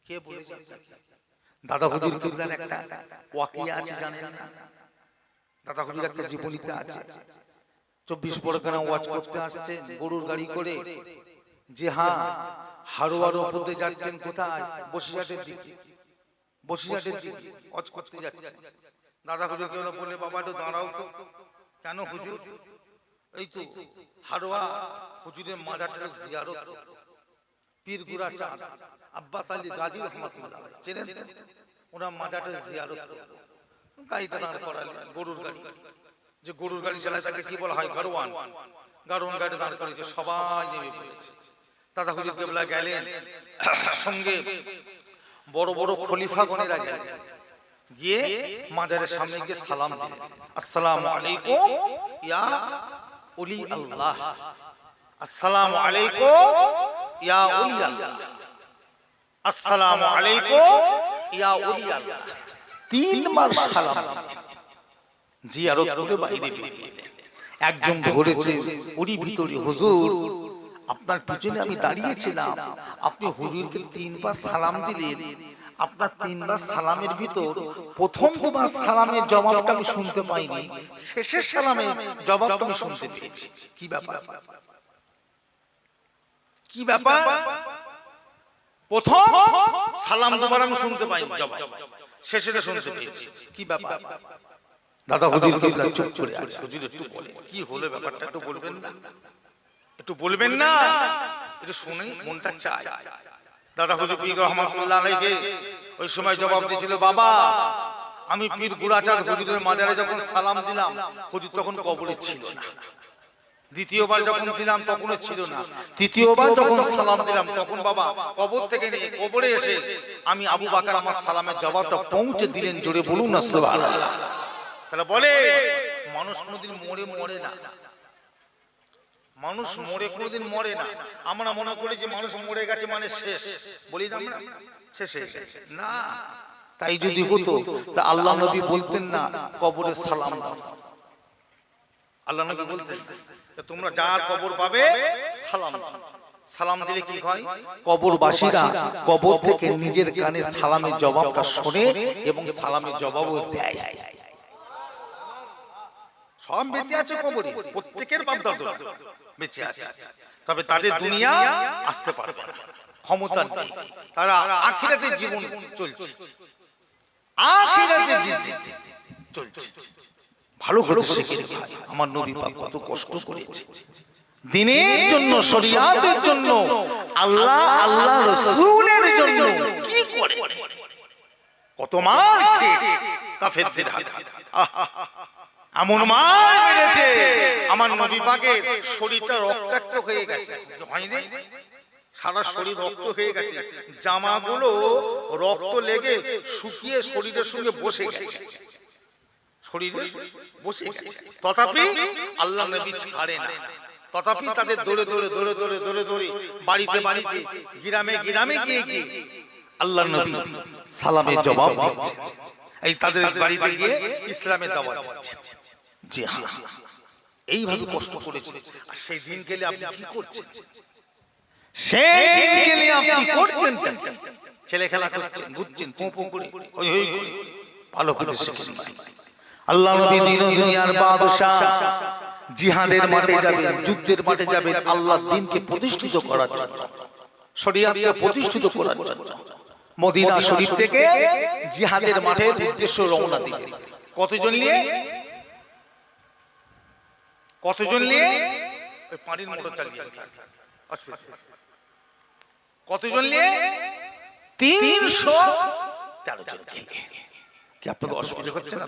কে বলেছে? দাদা হুজুর কিবলার একটা ওয়াকিয়া আছে জানেন না? দাদা হুজুর একটা জীবনীতে আছে, 24 পরগনা ওয়াজ করতে আসছেন গরুর গাড়ি করে, যে হ্যাঁ হারোয়ার উপরে যাচ্ছেন কোথায়? বসিরহাটের দিকে, বসিরহাটের দিকে ওয়াজ করতে যাচ্ছেন। দাদা হুজুর কেবল বলে, বাবা একটু দাঁড়াও তো। কেন হুজুর? এই তো হারোয়া হুজুরের মাজারটা জিয়ারত, পীর গুড়া চাঁদ আব্বাস আলী গাজী রহমাতুল্লাহ চেনেন? ওনার মাজারটা জিয়ারত। গাড়িটা দাঁড় করালেন, গরুর গাড়ি। যে গরুর গাড়ি চালায় তাকে কি বলা হয়? গাড়োয়ান। গাড়োয়ান গাড়ি দাঁড় করেছে, সবাই নেমে পড়েছে। দাদা হুজুর কেবলা গেলেন, সঙ্গে বড় বড় খলিফাগণেরা গেলেন, গিয়ে মাজারের সামনে গিয়ে সালাম দিলেন, আসসালামু আলাইকুম ইয়া ওলি আল্লাহ, আসসালামু আলাইকুম ইয়া ওলি আল্লাহ, আসসালামু আলাইকুম ইয়া ওলি আল্লাহ। 3 বার সালাম দিলেন। জিয়ারত করে বাইরে বেরিয়ে এলেন। একজন ধরেছে ওরই ভিতরে, হুজুর আপনার পিছনে আমি দাঁড়িয়েছিলাম, আপনি হুজুরকে 3 বার সালাম দিলেন, আপনার 3 বার সালামের ভিতর প্রথম 2 বার সালামের জবাবটা আমি শুনতে পাইনি, শেষের সালামের জবাবটা আমি শুনতে পেয়েছি। কি ব্যাপার? কি ব্যাপার? প্রথম সালাম 2 বার আমি শুনতে পাইনি, জবাব শেষেটা শুনতে পেয়েছি। কি ব্যাপার? দাদা হুজুর কিবলা চুপ করে আছে। হুজুর একটু বলে, কি হলো ব্যাপারটা একটু বলবেন না? একটু বলবেন না? একটু শুনে মনটা চায়। দাদা হুজুর পীর রহমাতুল্লাহ আলাইহি ওই সময় জবাব দিয়েছিল, বাবা আমি পীর গুড়াচাঁদ হুজুরের মাজারে যখন সালাম দিলাম, হুজুর তখন কবরে ছিল না। দ্বিতীয়বার যখন দিলাম তখনও ছিল না। তৃতীয়বার যখন সালাম দিলাম তখন বাবা কবর থেকে নিয়ে কবরে এসে আমি আবু বকর আমার সালামের জবাবটা পৌঁছে দিলেন। জোরে বলুন না সুবহানাল্লাহ। তাহলে বলে মানুষ কোনোদিন মরে না, মানুষ কোনোদিন মরে না। আমরা মনে করি যে মানুষ মরে গেছে মানে শেষ, বলি না আমরা শেষ না। তাই যদি হতো তা আল্লাহ নবী বলতেন না কবরে সালাম দাও? আল্লাহ নবী বলতেন তোমরা যার কবর পাবে সালাম দাও। সালাম দিলে কি হয়? কবরবাসীরা কবর থেকে নিজের কানে সালামের জবাবটা শোনে এবং সালামের জবাবও দেয়। সব বেঁচে আছে কবরে, প্রত্যেকের বাপ-দাদা বেঁচে আছে, তবে তাদের দুনিয়া আসতে পারবে না, ক্ষমতা নেই। তারা আখিরাতের জীবন চলছে, আখিরাতের জীবন চলছে। ভালো করে শিখে ভাই, আমার নবী পাক কত কষ্ট করেছে দ্বীনের জন্য, শরিয়াতের জন্য, আল্লাহ রাসূলের জন্য। কি করে কত মার খেয়েছে কাফেরদের হাতে, এমন মার মেরেছে আমার নবী পাকের শরীরটা রক্তাক্ত হয়ে গেছে। হয়নি? সারা শরীর রক্ত হয়ে গেছে, জামাগুলো রক্ত লেগে শুকিয়ে শরীরের সঙ্গে বসে গেছে, শরীরে বসে গেছে। তথাপি আল্লাহ নবী ছাড়ে না, তথাপি তাদের দৌড়ে দৌড়ে দৌড়ে দৌড়ে দৌড়ে দৌড়ে বাড়িতে বাড়িতে গ্রামে গ্রামে গিয়ে গিয়ে আল্লাহ নবী সালামের জবাব দিচ্ছে। এই তাদের বাড়িতে গিয়ে ইসলামের দাওয়াত দিচ্ছে। জি হ্যাঁ, এইভাবে কষ্ট করেছে। আর সেই দিন গেলে আপনি কি করছেন? সেই দিন গেলে আপনি করছেন ছেলে খেলা করছেন, ঘুরছেন পো পো করে, হই হই করে। ভালো করে শিখেন ভাই, আল্লাহ নবী দিন ও দুনিয়ার বাদশা, জিহাদের মাঠে যাবেন, যুদ্ধের মাঠে যাবেন আল্লাহর দ্বীনকে প্রতিষ্ঠিত করার জন্য, শরিয়াতকে প্রতিষ্ঠিত করার জন্য। মদিনা শরীফ থেকে জিহাদের মাঠে উদ্দেশ্য রওনা দিলেন। কতজন নিয়ে? কতজন নিয়ে? ওই পানির মোটর চালিয়ে কতজন নিয়ে? 313 জন। কি আপনাদের অসুবিধা হচ্ছে না?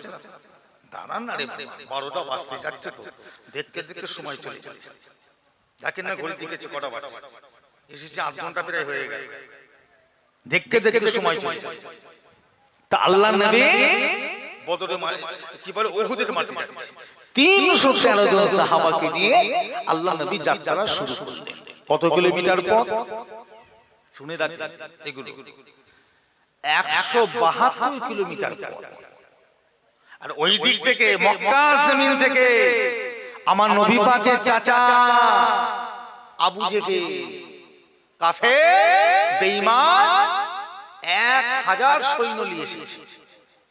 দাঁড়ান না রে, 12টা বাজতে যাচ্ছে তো, দেখতে দেখতে সময় চলে যাবে। দেখেন না ঘড়ির দিকে কটা বাজছে, এসেছে 8 ঘন্টা প্রায় হয়ে গেল, দেখতে দেখতে সময় চলে যাবে। তা আল্লাহ নবী বদরের মাঠে, কি বলে, উহুদের মাঠে যাচ্ছে। 313 জন সাহাবাকে নিয়ে আল্লাহ নবী যাত্রা শুরু করলেন। কত কিলোমিটার পথ শুনে রাখেন, এগুলো 172 কিলোমিটার পথ। আর ওই দিক থেকে মক্কা জমিন থেকে আমার নবী পাকের চাচা আবু জেহেল কাফের বেঈমান 1000 সৈন্য নিয়ে এসেছে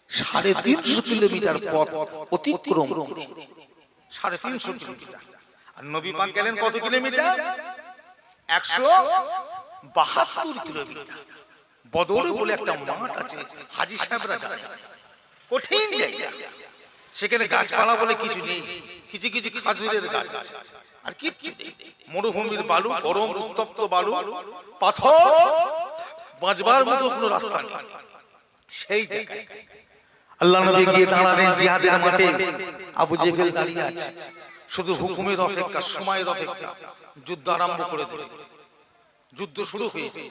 350 কিলোমিটার পথ অতিক্রম করে 350 কিলোমিটার। আর নবী পাক গেলেন কত কিলোমিটার? 172 কিলোমিটার। বদর বলে একটা মাঠ আছে, হাজী সাহেবরা জানে, কঠিন জায়গা। সেখানে গাছপালা বলে কিছু নেই, কিছু কিছু খাজুরের গাছ আছে, আর কিচ্ছু নেই। মরুভূমির বালু, গরম উত্তপ্ত বালু, পাথর, বাঁচবার মতো কোনো রাস্তা নেই। সেই জায়গায় আল্লাহ নবী গিয়ে দাঁড়ালেন জিহাদের মাঠে। আবু জেহেল দাঁড়িয়ে আছে, শুধু হুকুমের অপেক্ষা, সময়ের অপেক্ষা। যুদ্ধ আরম্ভ করে দিল, যুদ্ধ শুরু হয়েছে।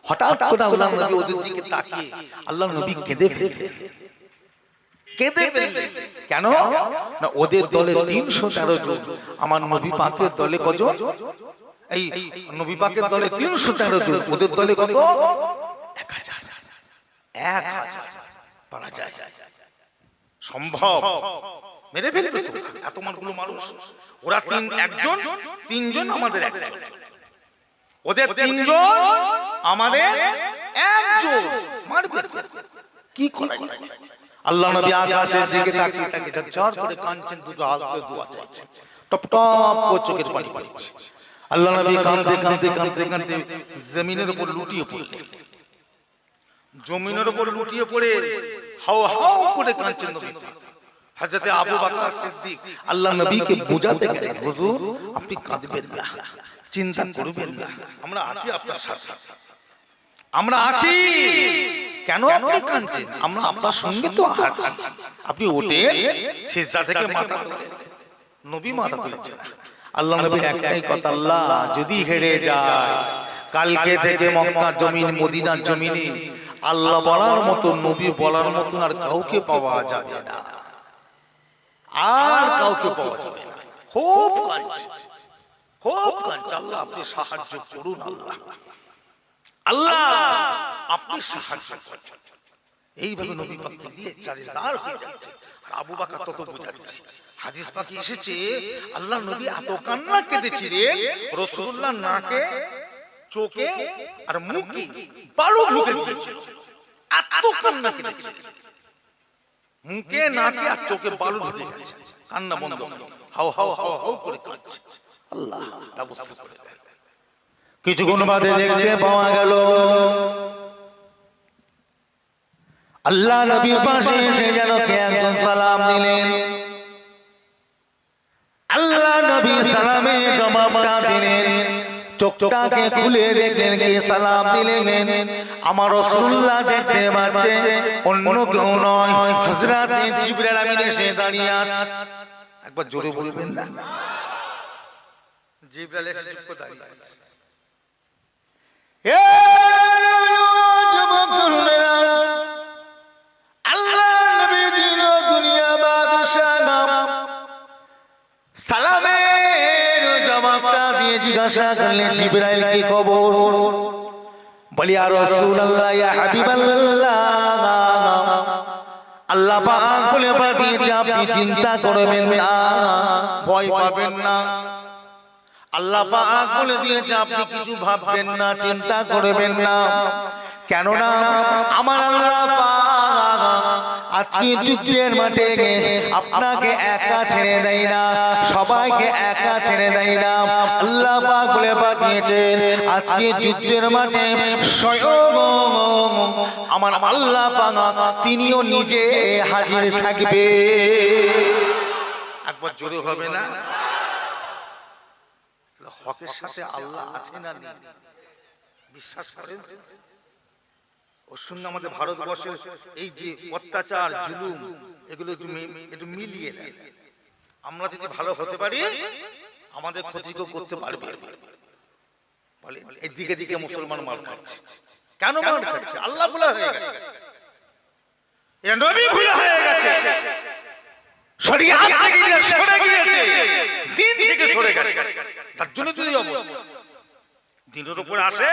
হঠাৎ করে আল্লাহ নবী ওদের দিকে তাকিয়ে আল্লাহ নবী কেঁদে ফেললেন। কেঁদে ফেললেন কেন? না, ওদের দলে 313 জন, আমার নবী পাকের দলে কজন? এই নবী পাকের দলে 313 জন, ওদের দলে কত? 1000। 1000 পারা যায় সম্ভব? মেরে ফেলবে তো এত মানুষগুলো মানুষ। ওরা তিনজন আমাদের একজন, ওদের 3 জন আমাদের একজন, মারবে কি করা যায়? আল্লাহ নবী আকাশের দিকে তাকিয়ে তাকিয়ে ঝরঝর করে কাঁদছেন, দুটো হাত দিয়ে দোয়া চাইছেন, টপ টপ করে চোখের পানি পড়ছে। আল্লাহ নবী কাঁদতে কাঁদতে কাঁদতে কাঁদতে জমিনের উপর লুটিয়ে পড়লেন। জমিনের উপর লুটিয়ে পড়ে হাও হাও করে কাঁদছেন নবী। হযরতে আবু বকর সিদ্দিক আল্লাহ নবীকে বোঝাতে গেলেন, হুজুর আপনি কাঁদবেন না, চিন্তা করবেন না, আমরা আছি আপনার সাথে, আমরা আছি। কেন আপনি কাঁদছেন? আমরা আপনার সঙ্গে তো আছি। আপনি ওঠেন, সিজদা থেকে মাথা তোলেন। নবী মাথা তুলেছেন। আল্লাহ নবীর একটাই কথা, আল্লাহ যদি হেরে যায়, কালকে থেকে মক্কা জমিন, মদিনার জমিনে আল্লাহ বলার মতো, নবী বলার মতো আর কাউকে পাওয়া যাবে না, আর কাউকে পাওয়া যাবে না। খুব কাঁদছে, খুব কাঁদছে। আল্লাহ আপনি সাহায্য করুন, আল্লাহ আল্লাহ আপনি সাহায্য করুন। এইভাবে নবী পাককে দিয়ে চারিজার হয়ে যাচ্ছে। আর আবু বকর তত বোঝাচ্ছে। হাদিস পাকে এসেছে আল্লাহ নবী এত কান্না কেঁদেছিলেন, রাসূলুল্লাহ নাকে, চোখে আর মুখে বালু ঢুকে গিয়েছিল। এত কান্না কেঁদেছিলেন, মুখে, নাকে আর চোখে বালু ঢুকে গেছে। কান্না বন্ধ হলো, হাও হাও হাও হাও করে কাঁদছে। আল্লাহ ব্যবস্থা করে দেন। কিছুক্ষণ বাদে দেখতে পাওয়া গেল আল্লাহ নবীর পাশে এসে যেন কে একজন সালাম দিলেন। আল্লাহ নবী সালামে জবাবটা দিলেন, চোখটাকে খুলে দেখলেন কে সালাম দিলেন। আমার রাসূলুল্লাহ দেখতে পাচ্ছে, অন্য কেউ নয়, হযরত জিবরাইল আমিন এসে দাঁড়িয়ে আছে। একবার জোরে বলবেন না? জিবরাইল এসে চুপ করে দাঁড়িয়ে আছে। আল্লাহ নবী দিন দুনিয়া বাদশাহ সালামের জবাবটা দিয়ে জিজ্ঞাসা করলেন, জিবরাইল কি খবর? বলি ইয়া রাসূলুল্লাহ, ইয়া হাবিবাল্লাহ, আল্লাহ পাক বলে পাঠিয়েছে আপনি চিন্তা করবেন না, ভয় পাবেন না। আল্লাহ পাক বলে দিয়েছে আপনি কিছু ভাববেন না, চিন্তা করবেন না। কেননা আমার আল্লাহ পাক আজকে যুদ্ধের মাঠে আপনাকে একা ছেড়ে দেয় না, সবাইকে একা ছেড়ে দেয় না। আল্লাহ পাক বলে পাঠিয়েছেন আজকে যুদ্ধের মাঠে স্বয়ং আমার আল্লাহ পাক তিনিও নিজে হাজির থাকবে। একবার জোরে হবে না? হকের সাথে আল্লাহ আছে না নেই বিশ্বাস করেন? ওর সঙ্গে আমাদের ভারতবর্ষের এই যে অত্যাচার, জুলুম, এগুলো একটু মিলিয়ে দেয়। আমরা যদি ভালো হতে পারি, আমাদের ক্ষতি করতে পারবে। বলে এই দিকে দিকে মুসলমান মার খাচ্ছে। কেন মার খাচ্ছে? আল্লাহ ভুলা হয়ে গেছে, এরা নবী ভুলা হয়ে গেছে, শরিয়াত থেকে সরে গিয়েছে, দিন থেকে সরে গেছে। তার জন্য যদি অবস্থা দিনের উপর আসে,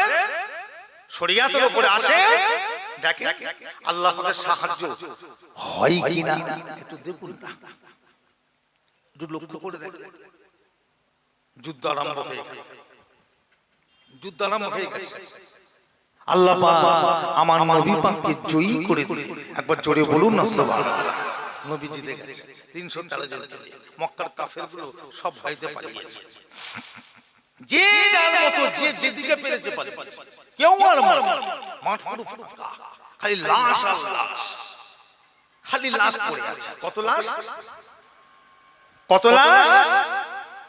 শরিয়াতের উপরে আসে, দেখেন আল্লাহ পাকের সাহায্য হয় কিনা একটু দেখুন না, একটু লক্ষ্য করে দেখেন। যুদ্ধ আরম্ভ হয়ে গেল, যুদ্ধ আরম্ভ হয়ে গেছে। আল্লাহ পাক আমার নবী পাককে জয়ী করে দিলেন। একবার জোরে বলুন না সুবহানাল্লাহ। নবীজি দেখেছে 313 জনকে মক্কার কাফেরগুলো সব ভয়তে পালিয়েছে, যে যার মতো যে যেদিকে পেরেছে পালিয়েছে, কেউ আর মাঠ পুরো ফাঁকা, খালি লাশ আর লাশ, খালি লাশ পড়ে আছে। কত লাশ, কত লাশ?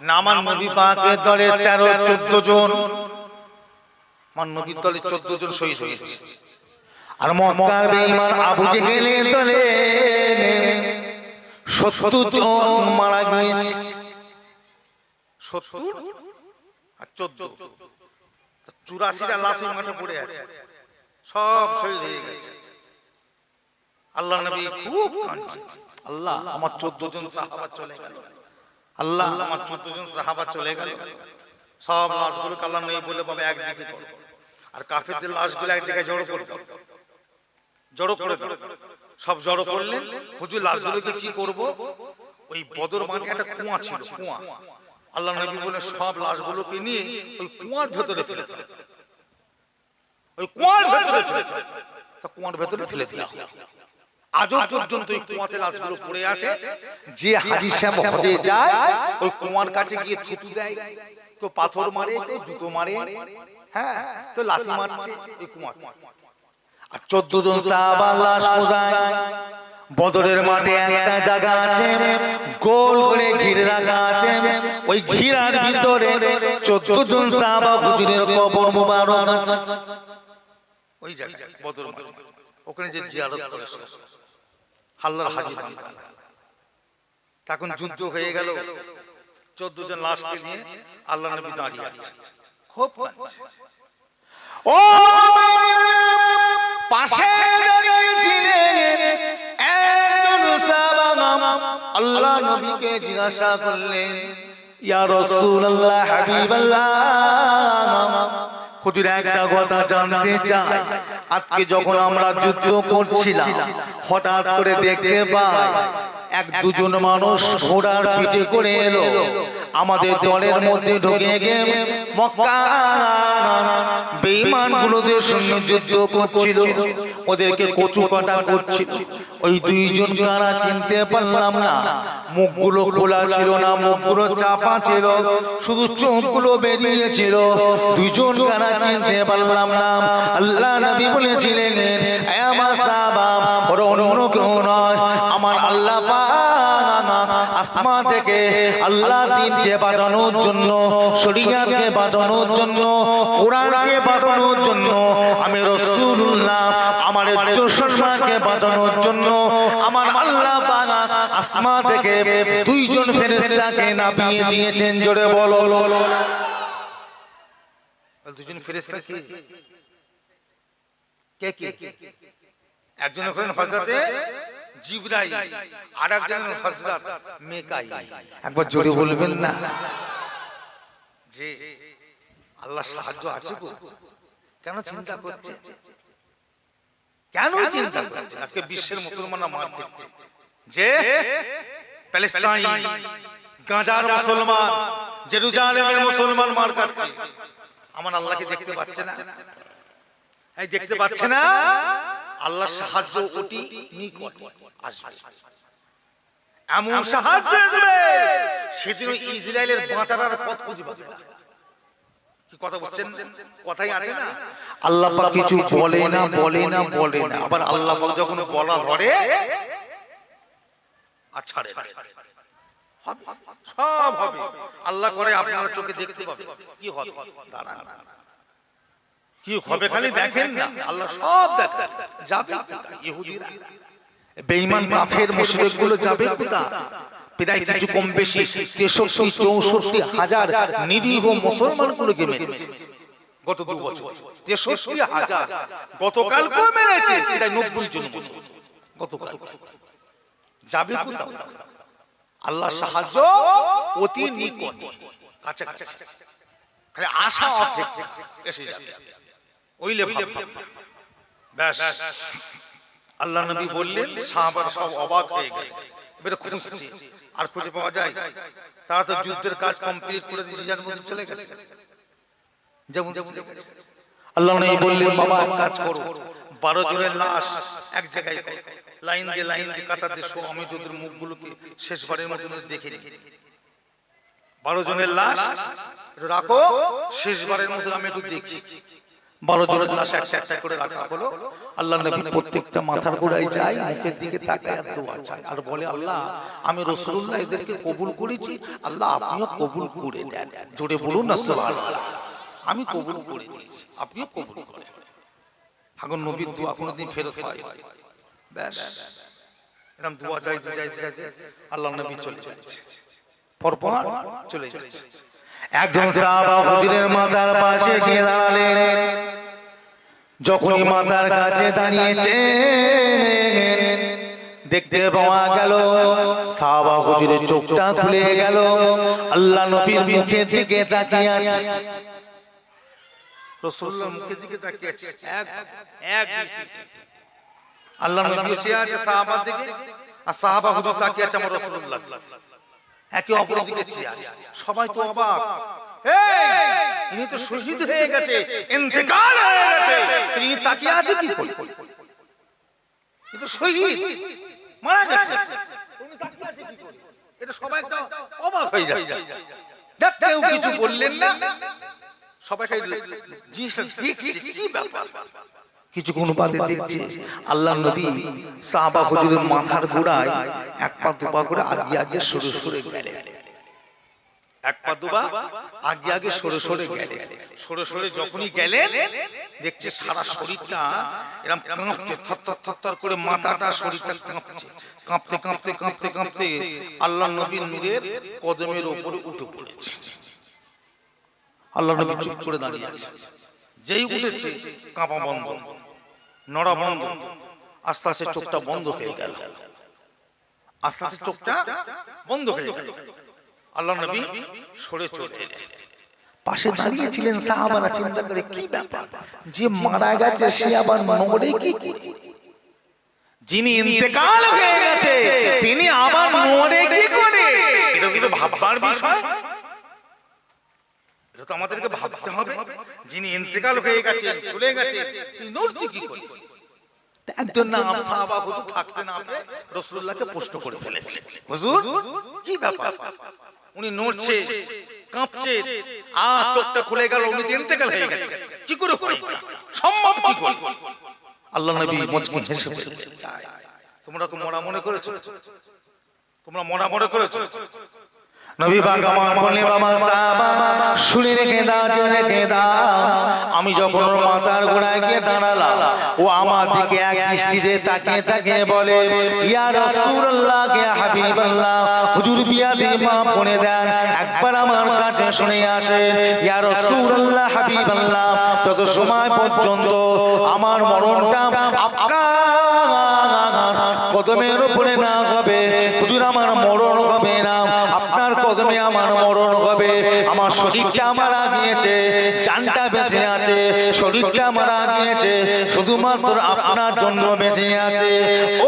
নামান নবী পাকের দলে 13-14 জন, মান নবীর দলে 14 জন শহীদ হয়েছে। আর মক্কার বেঈমান আবু জেহেলের দলে 70 জন মারা গিয়েছে। 70 আর 14, 84টা লাশ মাঠে পড়ে আছে, সব শহীদ হয়ে গেছে। আল্লাহ নবী খুব কাঁদছে, আল্লাহ আমার 14 জন সাহাবা চলে গেল, আল্লাহ আমার 14 জন সাহাবা চলে গেল। সব লাশগুলো আল্লাহ নবী বলে পাবে একদিকে করো, আর কাফেরদের লাশগুলো এক জায়গায় জড়ো করে দাও, জড়ো করে দাও। সব জড়ো করলেন। হুজুর লাশগুলোকে কি করব? ওই বদর মাঠে একটা কুয়া ছিল, কুয়া। আল্লাহ নবী বলে সব লাশগুলোকে নিয়ে ওই কুয়ার ভেতরে ফেলে দাও, ওই কুয়ার ভেতরে ফেলে দাও। তা কুয়ার ভেতরে ফেলে দিও। আজও পর্যন্ত ওই কুয়াতে লাশগুলো পড়ে আছে। যে হাজী সাহেব হজে যায় ওই কুয়ার কাছে গিয়ে থুতু দেয়, তো পাথর মারে, তো জুতো মারে, হ্যাঁ, তো লাঠি মারছে এই কুয়াতে। আর 14 জন সাহাবা লাশ কোথায়? বদরের মাঠে একটা জায়গা আছে, গোল করে ঘিরে রাখা আছে। ওই ঘিরার ভিতরে 14 জন সাহাবা হুজুরের কবর মোবারক আছে। ওই জায়গায় বদর মাঠে, ওখানে যে জিয়ারত করে আল্লাহর হাজী বান্দা। তখন যুদ্ধ হয়ে গেল, 14 জন লাশকে নিয়ে আল্লাহ নবী দাঁড়িয়ে আছে, খুব কাঁদছে। ও পাশে দাঁড়িয়েছিলেন একজন সাহাবা, আল্লাহ নবীকে জিজ্ঞাসা করলেন, ইয়া রাসূলুল্লাহ, হাবিবাল্লাহ, হুজুর একটা কথা জানতে চাই। আজকে যখন আমরা যুদ্ধ করছিলাম, হঠাৎ করে দেখতে পাই 1-2 জন মানুষ ঘোড়ার পিঠে করে এলো, আমাদের দলের মধ্যে ঢুকে গিয়ে মক্কার বেঈমানগুলোদের সঙ্গে যুদ্ধ করছিল, ওদেরকে কচু কাটা করছিল। ওই 2 জন কারা চিনতে পারলাম না, মুখগুলো খোলা ছিল না, মুখগুলো চাপা ছিল, শুধু চোখগুলো বেরিয়েছিল। 2 জন কারা চিনতে পারলাম না। আল্লাহ নবী বলেছিলেন, হে আমার সাহাবা, ওরা অন্য কেউ নয়, আমার আল্লাহ পাক আসমান থেকে আল্লাহ দ্বীনকে বাঁচানোর জন্য, শরীয়তকে বাঁচানোর জন্য, কোরআনকে বাঁচানোর জন্য, আমি রাসূলুল্লাহ আমার সম্মানকে বাঁচানোর জন্য আমার আল্লাহ পাক আসমান থেকে 2 জন ফেরেশতাকে নামিয়ে দিয়েছেন। জোরে বলো। 2 জন ফেরেশতা কে কে? একজন হলেন হযরতে জিবরাইল, আরেকজন হযরত মিকাইল। একবার জোরে বলবেন না যে আল্লাহ সাহায্য আছে গো? কেন চিন্তা করছে? কেন চিন্তা করছে? আজকে বিশ্বের মুসলমানরা মার খাচ্ছে, যে প্যালেস্টাইন, গাজার মুসলমান, জেরুজালেমের মুসলমান মার খাচ্ছে। আমার আল্লাহকে দেখতে পাচ্ছে না? এই দেখতে পাচ্ছে না? আল্লাহর সাহায্য অতি নিকটে আসবে, এমন সাহায্য আসবে সেদিন ইসরায়েলের বাঁচার পথ খুঁজে পাবে না। কি কথা বলছেন? কথাই আছে না, আল্লাহ পাক কিছু বলে না, বলে না, বলে না, আবার আল্লাহ পাক যখন বলা ধরে আচ্ছা সব হবে। আল্লাহ করে আপনারা চোখে দেখতে পাবেন কি হবে। দাঁড়ান, কি হবে খালি দেখেন না, আল্লাহ সব দেখেন। যাবে কোথায় ইহুদিরা, বেঈমান কাফের মুশরিকগুলো যাবে কোথায়? প্রায় কিছু কম বেশি 63-64 হাজার নিরীহ মুসলমানগুলোকে মেরেছে গত 2 বছর। 63 হাজার, গতকালকে মেরেছে প্রায় 90 জন গতকাল। যাবে কোথায়? আল্লাহ সাহায্য অতি নিকট, কাছাকাছি, খালি আশা অপেক্ষা এসে যাবে। ওইলে ব্যাস। আল্লাহ নবী বললেন, সাহাবারা সব অবাক হয়ে গেল। এবারে খুঁজছে, আর খুঁজে পাওয়া যায়? তারা তো যুদ্ধের কাজ কমপ্লিট করে দিয়েছে, যার মধ্যে চলে গেছে, যেমন আল্লাহ নবী বললেন বাবা এক কাজ করো, 12 জনের লাশ এক জায়গায় লাইন দিয়ে কাতার দিয়ে শো, আমি যদি মুখগুলোকে শেষবারের মতো দেখে নিই। 12 জনের লাশ রাখো, শেষবারের মতো আমি একটু দেখি। 12 জনের লাশ একটা একটা করে রাখা হলো। আল্লাহ নবী প্রত্যেকটা মাথার গোড়ায় যায়, মুখের দিকে তাকায় আর দোয়া চায় আর বলে, আল্লাহ আমি রাসূলুল্লাহ এদেরকে কবুল করেছি, আল্লাহ আপনিও কবুল করে দেন। জোরে বলুন না সুবহানাল্লাহ। আমি কবুল করে নিয়েছি, আপনিও কবুল করেন। এখন নবীর দোয়া কোনোদিন ফেরত হয়? ব্যাস এরকম দোয়া চাইতে আল্লাহ নবী চলে যাচ্ছে, পরপর চলে যাচ্ছে। একজন সাহাবা হুজুরের মাথার পাশে গিয়ে দাঁড়ালেন। যখনই মাথার কাছে দাঁড়িয়েছে, দেখতে পাওয়া গেল সাহাবা হুজুরের চোখটা খুলে গেল, আল্লাহ নবীর মুখের দিকে তাকিয়ে আছে। রাসূলুল্লাহর মুখের দিকে তাকিয়ে আছে, এক দৃষ্টিতে আল্লাহ নবী চেয়ে আছে সাহাবার দিকে, আর সাহাবা হুজুর তাকিয়ে আছে আমার রাসূলুল্লাহ দিকে, একে অপরের দিকে চেয়ে আছে। সবাই তো অবাক, ইনি তো শহীদ হয়ে গেছে, ইন্তেকাল হয়ে গেছে, তিনি তাকিয়ে আছে কি করে? ইনি তো শহীদ, মারা গেছে, উনি তাকিয়ে আছে কি করে? এটা সবাই একটা অবাক হয়ে যাচ্ছে। কেউ কিছু বললেন না, সবাই জিনিসটা দেখছে কি ব্যাপার। কিছুক্ষণ বাদে দেখছে আল্লাহ নবী সাহাবা হুজুরের মাথার গোড়ায় এক পা দুপা করে আগে সরে সরে গেলেন, এক পা দুপা আগে সরে সরে গেলেন। সরে সরে যখনই গেলেন, দেখছে সারা শরীরটা এরকম কাঁপছে, থরথর থরথর করে মাথাটা শরীরটা কাঁপছে। কাঁপতে কাঁপতে কাঁপতে কাঁপতে আল্লাহ নবীর নূরের কদমের উপরে উঠে পড়েছে। আল্লাহ নবী চুপ করে দাঁড়িয়ে আছে। যেই উঠেছে কাঁপা বন্ধ, নড়া বন্ধ, আস্তে আস্তে চোখটা বন্ধ হয়ে গেল, আস্তে আস্তে চোখটা বন্ধ হয়ে গেল। আল্লাহ নবী সরে চলে এলেন। পাশে দাঁড়িয়েছিলেন সাহাবারা চিন্তা করে কি ব্যাপার, যে মারা গেছে সে আবার নড়ে কি করে? যিনি ইন্তেকাল হয়ে গেছে তিনি আবার নড়ে কি করে? এটা কিন্তু ভাববার বিষয়। এটা তো আমাদেরকে ভাবতে হবে, যিনি ইন্তেকাল হয়ে গেছে, চলে গেছে, তিনি নড়ছে কি করে? একজন না সাহাবা হুজুর থাকতে না পেরে রাসূলুল্লাহকে প্রশ্ন করে ফেলেছে, হুজুর কি ব্যাপার? উনি নড়ছে, কাঁপছে, চোখটা খুলে গেল, উনি ইন্তেকাল হয়ে গেছে, কি করে সম্ভব? কি করে? আল্লাহ নবী মুচকি হেসে বললেন, তোমরা কি মরা মনে করেছো? তোমরা মরা মনে করেছো? নবী পাক আমার বললেন, বাবা সাহাবা শুনে রেখে দাও, জেনে রেখে দাও, আমি যখন ওর মাথার গোড়ায় গিয়ে দাঁড়ালাম, ও আমার দিকে এক দৃষ্টিতে তাকিয়ে তাকিয়ে বলে, ইয়া রাসূলুল্লাহ, ইয়া হাবিবাল্লাহ, হুজুর বিয়াদে মাফ করে দেন, একবার আমার কাছে শুনে আসেন। ইয়া রাসূলুল্লাহ, হাবিবাল্লাহ, তত সময় পর্যন্ত আমার মরণটা আপনার কদমের উপরে না হবে, হুজুর আমার মরণ হবে না, আপনার কদমে আমার মরণ হবে। আমার শরীরটা মারা গিয়েছে, জানটা বেঁচে আছে, শরীরটা মারা গিয়েছে, শুধুমাত্র আপনার জন্য বেঁচে আছে।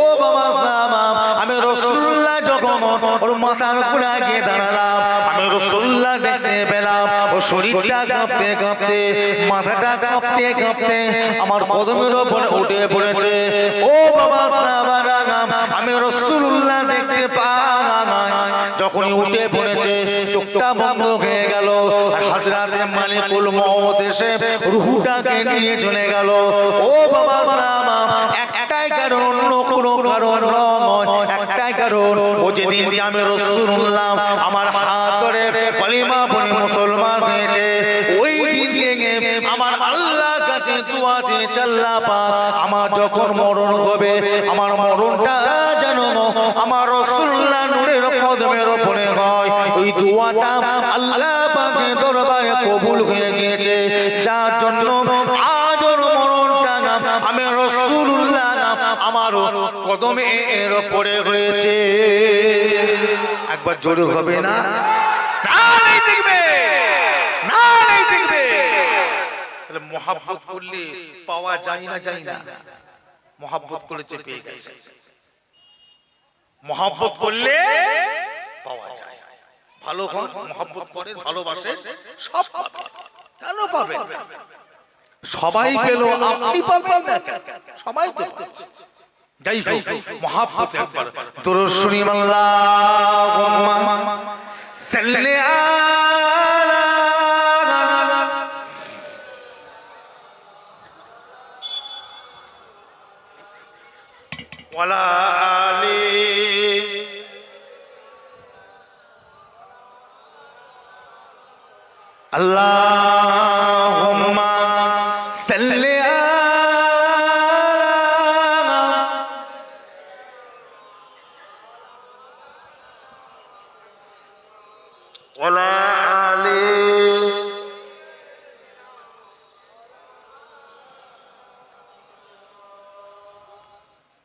ও বাবা সাহাবা, আমি রাসূলুল্লাহ যখন ওর মাথার উপরে গিয়ে দাঁড়ালাম, আমি রাসূলুল্লাহ দেখতে পেলাম ও শরীরটা কাঁপতে কাঁপতে, মাথাটা কাঁপতে কাঁপতে আমার কদমের উপরে উঠে পড়েছে। ও বাবা সাহাবারা, আমি রাসূলুল্লাহ দেখতে পাই, যখনই উঠে পড়েছে চোখটা বন্ধ হয়ে গেল, আর হযরতে মালিকুল মউত এসে রূহটাকে নিয়ে চলে গেল। ও বাবা সাহাবা, একটাই কারণ, অন্য কোনো কারণ নয়, একটাই কারণ, ও যেদিন আমি রাসূলুল্লাহ আমার হাত ধরে কলিমা পড়ে মুসলমান হয়েছে, ওই দিন থেকে আমার আল্লাহর কাছে দোয়া চেয়েছি, আল্লাহ পাক আমার যখন মরণ হবে, আমার মরণটা যেন আমার রাসূলুল্লাহ নূরের কদমের উপরে হয়। ওই দোয়াটা আল্লাহ পাকের দরবারে কবুল হয়ে গিয়েছে, যার জন্য আজ ওর মরণটা আমি রাসূলুল্লাহ আমার কদমের উপরে হয়েছে। একবার জোরে হবে না? নারে তাকবীর, নারে তাকবীর। তাহলে মহব্বত করলে পাওয়া যায় না, যায় না? মহব্বত করেছে, পেয়ে গেছে। মহব্বত করলে পাওয়া যায়। ভালো মহব্বত করেন, ভালোবাসেন, সব পাবে। কেন পাবে? সবাই পেল, আপনি পাবেন না কেন? সবাই তো পাচ্ছে। যাই হোক, মহাব্বত একবার দরুদ শুনি, আল্লাহুম্মা সাল্লি আলা ওয়ালা আলি আল্লাহুম্মা সাল্লি ওয়ালা আলি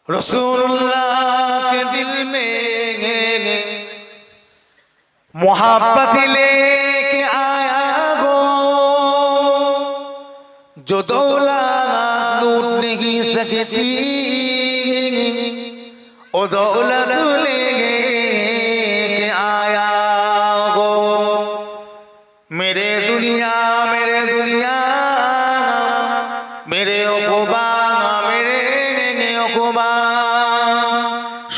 रसूलुल्लाह के दिल में मोहब्बत लेके आया हो, जो दौलत लूट नहीं सकती, ओ दौलत लेके आया हो। मेरे दुनिया मेरे दुनिया मेरे ओकुबा मेरे ओकुबा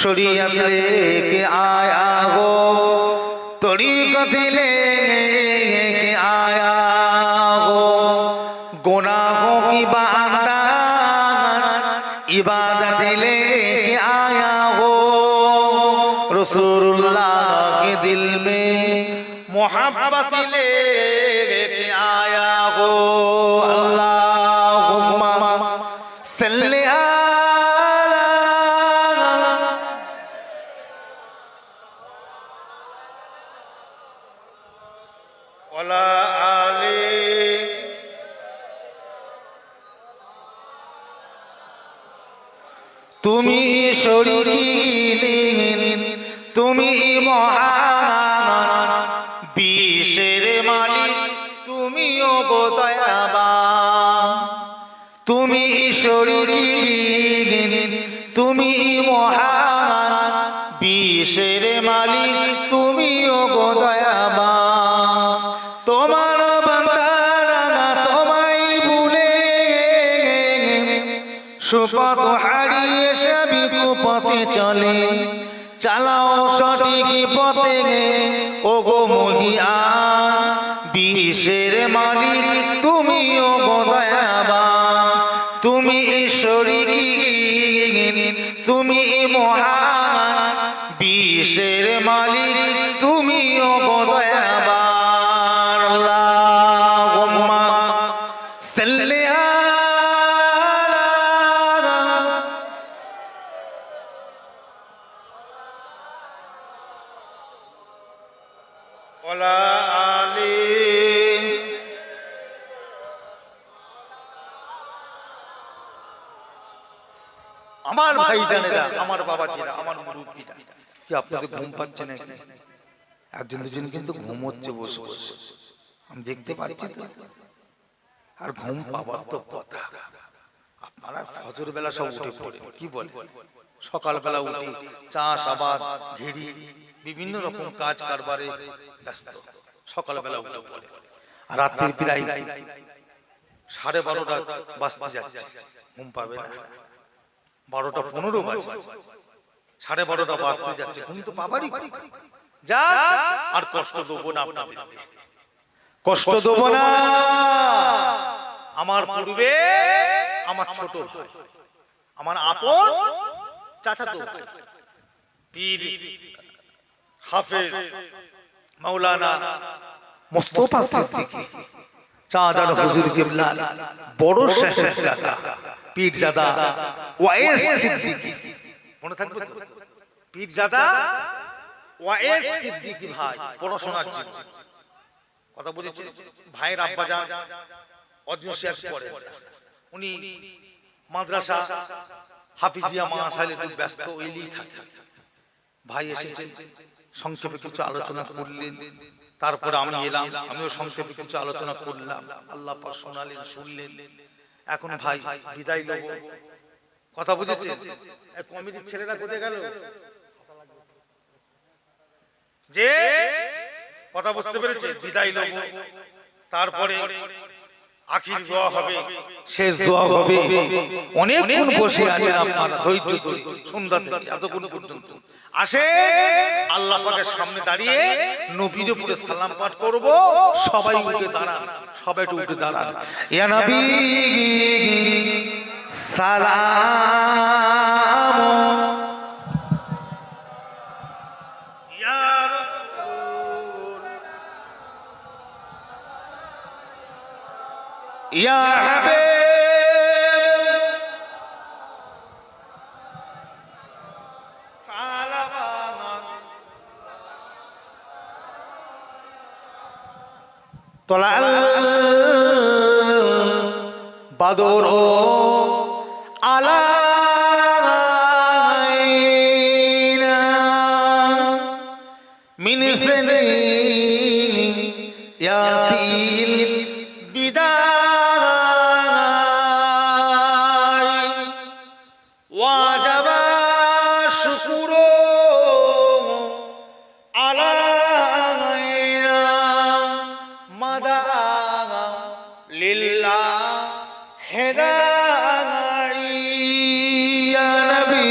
शरीयत लेके आया हो, तरीक़त लेके आया हो। गुनाहों की इबादत लेके आया हो, रसूलुल्लाह के दिल में मोहब्बत लेके आया हो। अल्लाहुम्मा सल्ली अला वला आली তুমি শরীর তুমি মহান বিশ্বের মালিক তুমি ও গো দয়াবান। তুমি শরীর তুমি মহান বিশ্বের মালিক তুমি ও গো দয়াবান। তোমার বান্দারা তোমায় ভুলে সুপথ হারিয়ে সবই কুপথে চলে, চালাও সঠিক পথে ও গো মহিয়ান বিশ্বের মালিক তুমি ও গো দয়াবান। তুমি ঈশ্বরী তুমি মহান বিশ্বের মালিক তুমি ও গো দয়াবান। আল্লাহুম্মা সাল্লি ওয়ালা আলি আমার ভাইজানেরা, আমার বাবাজিরা, আমার মুরব্বিরা, কি আপনাদের ঘুম পাচ্ছে নাকি? একজন দুজন কিন্তু ঘুম হচ্ছে বসে বসে, আমি দেখতে পাচ্ছি তো। আর ঘুম পাবার তো কথা, আপনারা ফজর বেলা সব উঠে পড়ে, কি বলে সকালবেলা উঠে চাষাবাদ ঘেরি বিভিন্ন রকম কাজ কারবারে ব্যস্ত, সকালবেলা উঠে পড়ে। আর রাত্রির প্রায় 12:30 বাজতে যাচ্ছে, ঘুম পাবে না। 12:15 বাজে, 12:30 বাজতে যাচ্ছে, ঘুম তো পাবারই যা। আর কষ্ট দেবো না আপনাদেরকে, কষ্ট দেবো না। আমার পূর্বে আমার ছোট ভাই, আমার আপন চাচাতো পীর হাফেজ মাওলানা মুস্তাফা সিদ্দিকী চাঁদাল হুজুর কিবলা বড় শাহেবজাদা পীরজাদা ওয়াইস সিদ্দিকী, মনে থাকবে তো? পীরজাদা ওয়াইস সিদ্দিকী ভাই পড়াশোনার জন্য কথা বলেছে। ভাইয়ের আব্বাজান অজশেফ পড়ে, উনি মাদ্রাসা হাফিজিয়া মাসাইলে খুব ব্যস্ত, ওইলি থাকে। ভাই এসেছেন, সংক্ষেপে কিছু আলোচনা করলেন, তারপরে আমি এলাম, আমিও সংক্ষেপে কিছু আলোচনা করলাম। আল্লাহ পাক শোনালেন, শুনলেন। এখন ভাই বিদায় নেব, কথা বুঝেছেন? কমিটির ছেলেরা কোথায় গেল? যে কথা বুঝতে পেরেছে, বিদায় নেব। তারপরে আখির দোয়া হবে, শেষ দোয়া হবে। অনেকক্ষণ বসে আছেন আপনারা ধৈর্য ধরে সন্ধ্যা থেকে এতক্ষণ পর্যন্ত। আসে আল্লাহ পাকের সামনে দাঁড়িয়ে নবীর উপরে সালাম পাঠ করব। সবাই উঠে দাঁড়ান, সবাই উঠে দাঁড়ান। ইয়া নবী সালাম, ইয়া রাসূল, ইয়া হাবিব সালাম। তলাল বাদর আলাইনা মিন ইয়াতিল বিদায় ওয়াজাবা শুকুরু আলাইনা মাদা লিল্লাহ হেদাই ইয়া নবী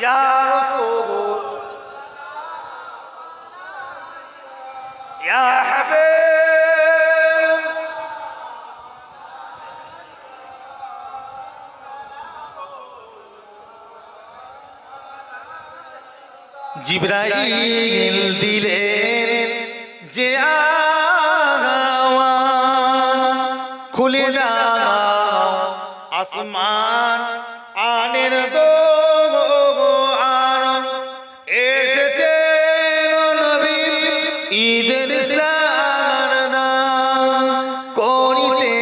ইয়া রাসূল ইয়া হাবিব জিবরাইল দিলেন যে আওয়াজ, খুলে দাও আসমান আনের দোয়ার, এসেছে নবী ঈদের সারদা করিতে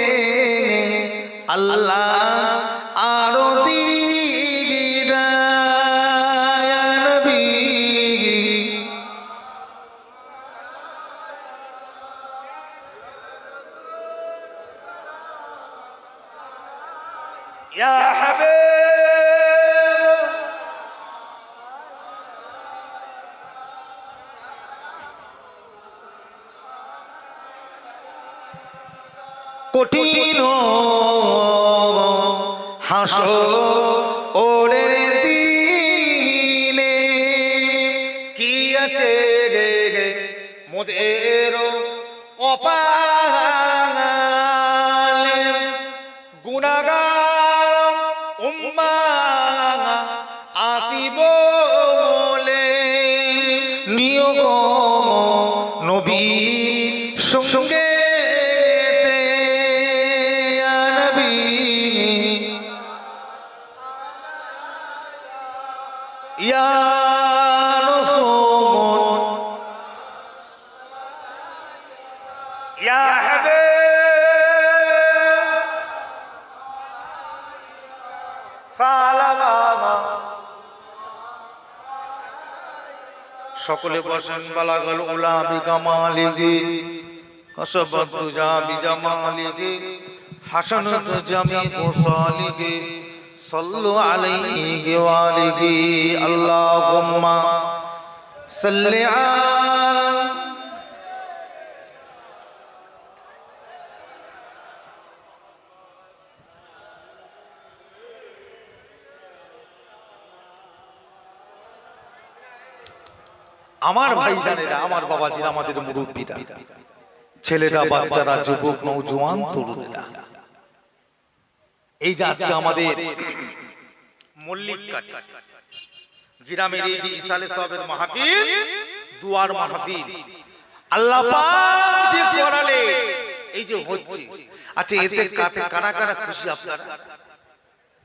আল্লাহ আরো দিগিরা ইয়া নবী ইয়া হাবিব কঠিন হাসরের দিনে কি আছে রে মোদের কপালে, গুনাহগার উম্মাহ আতিব বলে নিয়োগ নবী সঙ্গে ইয়া নবী ইয়া রাসূল ইয়া হাবিব সালাম। সকলে বসেন। বালাগাল উলা বিকামালিহি কাসাবাত তুজা বিজামালিহি হাসানাত জামি কুসালিহি সাল্লু আলাইহি ওয়া আলিহি আল্লাহুম্মা সাল্লি আলা। আমার ভাইজানেরা, আমার বাবাজিরা, আমাদের মুরব্বীরা, ছেলেরা, বাচ্চারা, যুবক, নওজোয়ান, তরুণেরা, এই যে আজকে আমাদের মল্লিক গ্রামের এই যে ইসালে সাহেবের মাহফিল, দুয়ার মাহফিল, আল্লাহ পাক যে করালে এই যে হচ্ছে, আচ্ছা এতে কারা কারা খুশি? আপনারা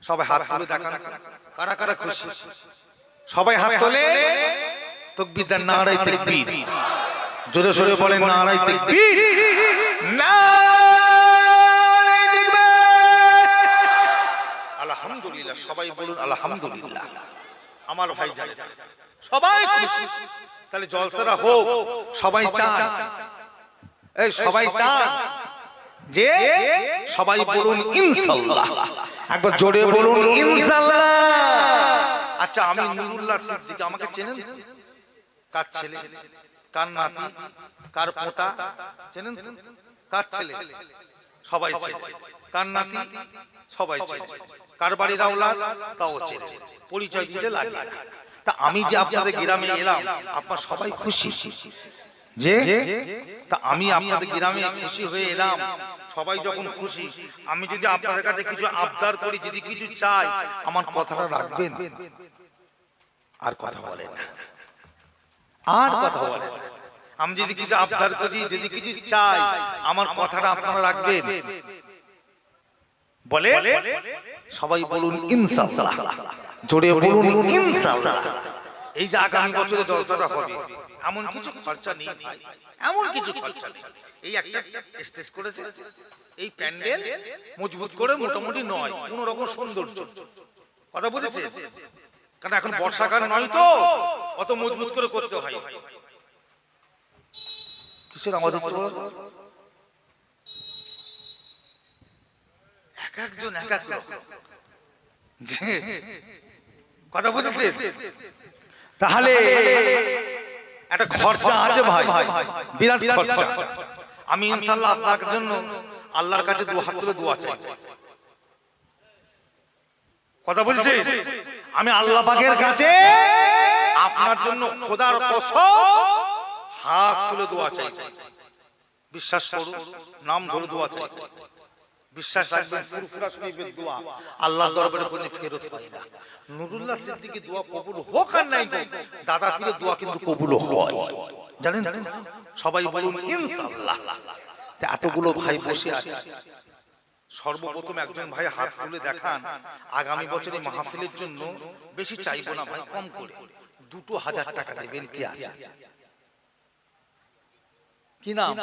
সবাই হাত তুলে দেখান, কারা কারা খুশি? সবাই হাত তোলে। তাকবীর দেন, নারায়ে তাকবীর, জোরে সোরে বলেন নারায়ে তাকবীর, নারায়ে তাকবীর। আলহামদুলিল্লাহ, সবাই বলুন আলহামদুলিল্লাহ। আমার ভাই জানে সবাই খুশি, তাহলে জলসাটা হোক। সবাই চান, এই সবাই চান যে সবাই বলুন ইনশাআল্লাহ, একবার জোরে বলুন ইনশাআল্লাহ। আচ্ছা আমি নুরুল্লাহ সিদ্দিকী, আমাকে চেনেন? কার ছেলে? কার নাতি, কার পোতা, চেনেন তো? কার ছেলে? সবাই ছেলে। কার নাতি? সবাই ছেলে। কার বাড়ির আওলাদ? তাও ছেলে। পরিচয় দিতে লাগে না। তা আমি যে আপনাদের গ্রামে এলাম, আপনারা সবাই খুশি যে, তা আমি আপনাদের গ্রামে খুশি হয়ে এলাম। সবাই যখন খুশি, আমি যদি আপনাদের কাছে কিছু আবদার করি, যদি কিছু চাই, আমার কথাটা রাখবেন? আর কথা বলেন না, আর কথা বলেন। আমি যদি কিছু আবদার করি, যদি কিছু চাই, আমার কথাটা আপনারা রাখবেন? বলে সবাই বলুন ইনশাআল্লাহ, জোরে বলুন ইনশাআল্লাহ। এই যে আগামী বছরে জলসাটা হবে, এমন কিছু খরচা নেই ভাই, এমন কিছু খরচা নেই। এই একটা স্টেজ করেছে, এই প্যান্ডেল মজবুত করে মোটামুটি নয়, কোন রকম সৌন্দর্য, কথা বুঝেছে? কারণ এখন বর্ষাকাল নয় তো, অত মজবুত করে করতে হয়। কিসের আওয়াজ হচ্ছে বলো তো? এক একজন এক এক রকম, কথা বুঝেছে? তাহলে একটা খরচা আছে ভাই, বিরাট খরচা। আমি ইনশাআল্লাহ আপনার জন্য আল্লাহর কাছে দু হাত তুলে দোয়া চাই, কথা বুঝেছে? আমি আল্লাহ পাকের কাছে আপনার জন্য খোদার কসম হাত তুলে দোয়া চাই। বিশ্বাস করুন, নাম ধরে দোয়া চাই, বিশ্বাস রাখবেন, ফুরফুরা শরীফের দোয়া আল্লাহর দরবারে কোনো ফেরত হয় না। নুরুল্লাহ সিদ্দিকীর দোয়া কবুল হোক আর নাই হোক, দাদা পীরের দোয়া কিন্তু কবুল হয়, জানেন? সবাই বলুন ইনশাআল্লাহ। এতগুলো ভাই বসে আছে, সর্বপ্রথম একজন ভাই হাত তুলে দেখান। আগামী বছরে মাহফিলের জন্য বেশি চাইবো না ভাই, কম করে 2000 টাকা দেবেন। কি আছে? কি নাম?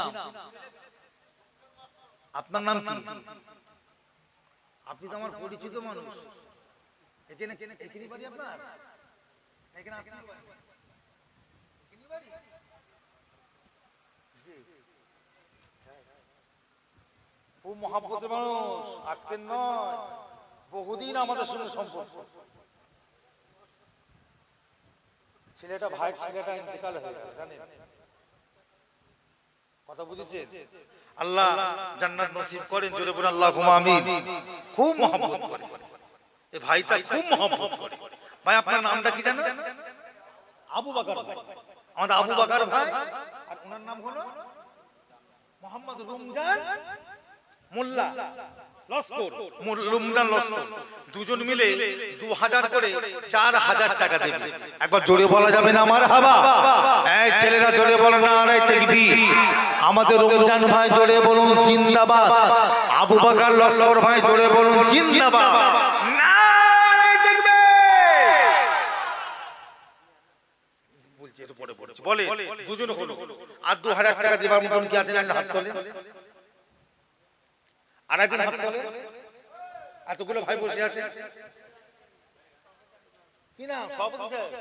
আপনার নাম কি? আপনি তো আমার পরিচিত মানুষ। এখানে এখানে বাড়ি আপনার? এখানে আপনার বাড়ি? এখানে বাড়ি? জি। খুব মহব্বতের মানুষ, আজকের নয়, বহুদিন আমাদের সঙ্গে সম্পর্ক। ছেলেটা ভাই, ছেলেটা ইন্তেকাল হয়ে গেল, জানেন? কথা বুঝেছেন? আল্লাহ জান্নাত নসিব করেন, জোরে বলুন আল্লাহুম্মা আমিন। খুব মহব্বত করে এই ভাইটা, খুব মহব্বত করে। ভাই আপনার নামটা কি জানেন? আবু বকর ভাই, আমাদের আবু বকর ভাই। আর ওনার নাম হলো মোহাম্মদ রমজান মোল্লা লস্কর, রমজান লস্কর। দুজন মিলে 2000 করে 4000 টাকা দেবে। একবার জোরে বলা যাবে না মারহাবা? এই ছেলেরা জোরে বলেন নারে তাকবীর। আমাদের রমজান ভাই জোরে বলুন জিন্দাবাদ। আবু বকর লস্কর ভাই জোরে বলুন জিন্দাবাদ। নারে তাকবীর। বলছি এটা পরে পড়ছে, বলে দুজন হলো। আর 2000 টাকা দেবার মতন কি আছে না? হাত তোলেন, আর একজন হাত তোলেন। এতগুলো ভাই বসে আছে, কি না? সভাপতি সাহেব,